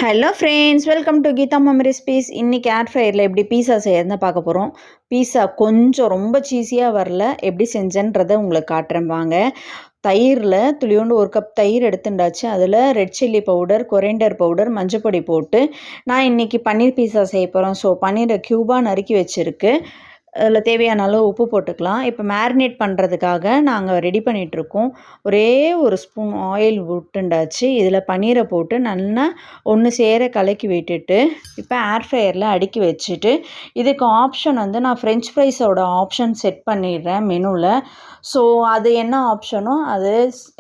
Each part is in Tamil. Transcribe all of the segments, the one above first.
Hello friends, welcome to Geetha mummy recipes. இன்றைக்கி ஏர் ஃப்ரையரில் எப்படி பீஸா செய்யறதுன்னு பார்க்க போகிறோம். பீஸா கொஞ்சம் ரொம்ப சீஸியாக வரல, எப்படி செஞ்சேன்றதை உங்களுக்கு காட்டுறேன் வாங்க. தயிரில் துளியோண்டு 1 கப் தயிர் எடுத்துட்டாச்சு. அதில் red chilli powder, coriander powder, மஞ்சப்பொடி போட்டு நான் இன்றைக்கி பன்னீர் பீஸா செய்ய போகிறோம். ஸோ பன்னீரை க்யூபாக நறுக்கி வச்சுருக்கு. அதில் தேவையான அளவு உப்பு போட்டுக்கலாம். இப்போ மேரினேட் பண்ணுறதுக்காக நாங்கள் ரெடி பண்ணிகிட்ருக்கோம். ஒரே ஒரு ஸ்பூன் ஆயில் விட்டுண்டாச்சு. இதில் பன்னீரை போட்டு நல்லா ஒன்று சேர கலக்கி விட்டுட்டு இப்போ ஏர் ஃப்ரையரில் அடுக்கி வச்சுட்டு இதுக்கு ஆப்ஷன் வந்து நான் ஃப்ரெஞ்ச் ஃப்ரைஸோட ஆப்ஷன் செட் பண்ணிடுறேன் மெனுவில். ஸோ அது என்ன ஆப்ஷனோ அது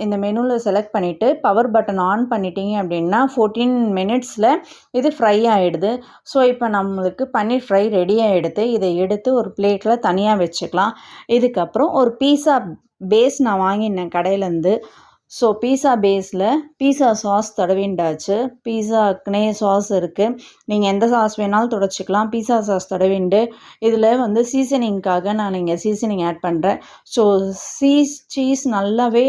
இந்த மெனுவில் செலக்ட் பண்ணிவிட்டு பவர் பட்டன் ஆன் பண்ணிட்டீங்க அப்படின்னா 14 மினிட்ஸில் இது ஃப்ரை ஆகிடுது. ஸோ இப்போ நம்மளுக்கு பன்னீர் ஃப்ரை ரெடி ஆகிடுது. இதை எடுத்து ஒரு பிளேட்டில் தனியாக வச்சுக்கலாம். இதுக்கப்புறம் ஒரு பீஸா பேஸ் நான் வாங்கினேன் கடையிலேருந்து. ஸோ பீஸா பேஸில் பீஸா சாஸ் தடவிண்டாச்சு. பீஸாக்குனே சாஸ் இருக்குது, நீங்கள் எந்த சாஸ் வேணாலும் துடைச்சிக்கலாம். பீஸா சாஸ் தடவிண்டு இதில் வந்து சீசனிங்காக நான் இங்கே சீசனிங் ஆட் பண்ணுறேன். ஸோ சீஸ் நல்லாவே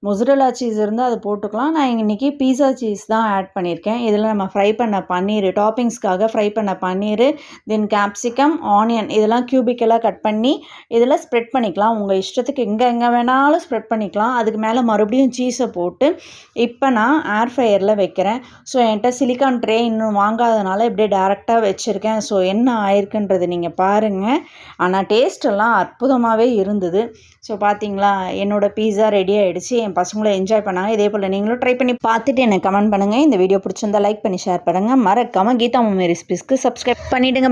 மொசரல்லா சீஸ் இருந்தால் அதை போட்டுக்கலாம். நான் இன்றைக்கி பீஸா சீஸ் தான் ஆட் பண்ணியிருக்கேன். இதில் நம்ம ஃப்ரை பண்ண பன்னீர், டாப்பிங்ஸ்க்காக ஃப்ரை பண்ண பன்னீர், தென் கேப்சிகம், ஆனியன் இதெல்லாம் கியூபிக்கெல்லாம் கட் பண்ணி இதில் ஸ்ப்ரெட் பண்ணிக்கலாம். உங்கள் இஷ்டத்துக்கு எங்கே வேணாலும் ஸ்ப்ரெட் பண்ணிக்கலாம். அதுக்கு மேலே மறுபடியும் சீஸை போட்டு இப்போ நான் ஏர் ஃப்ரையரில் வைக்கிறேன். ஸோ என்கிட்ட சிலிக்கான் ட்ரே இன்னும் வாங்காதனால இப்படியே டேரெக்டாக வச்சுருக்கேன். ஸோ என்ன ஆயிருக்குன்றது நீங்கள் பாருங்கள். ஆனால் டேஸ்ட்டெல்லாம் அற்புதமாகவே இருந்தது. ஸோ பார்த்தீங்களா, என்னோடய பீஸா ரெடி ஆகிடுச்சு. என் பசங்களும் என்ஜாய் பண்ணாங்க. இதே போல் நீங்களும் ட்ரை பண்ணி பார்த்துட்டு எனக்கு கமெண்ட் பண்ணுங்கள். இந்த வீடியோ பிடிச்சிருந்தா லைக் பண்ணி ஷேர் பண்ணுங்கள். மறக்காமல் கீதா மம்மி ரெசிபீஸ்க்கு சப்ஸ்கிரைப் பண்ணிவிடுங்க.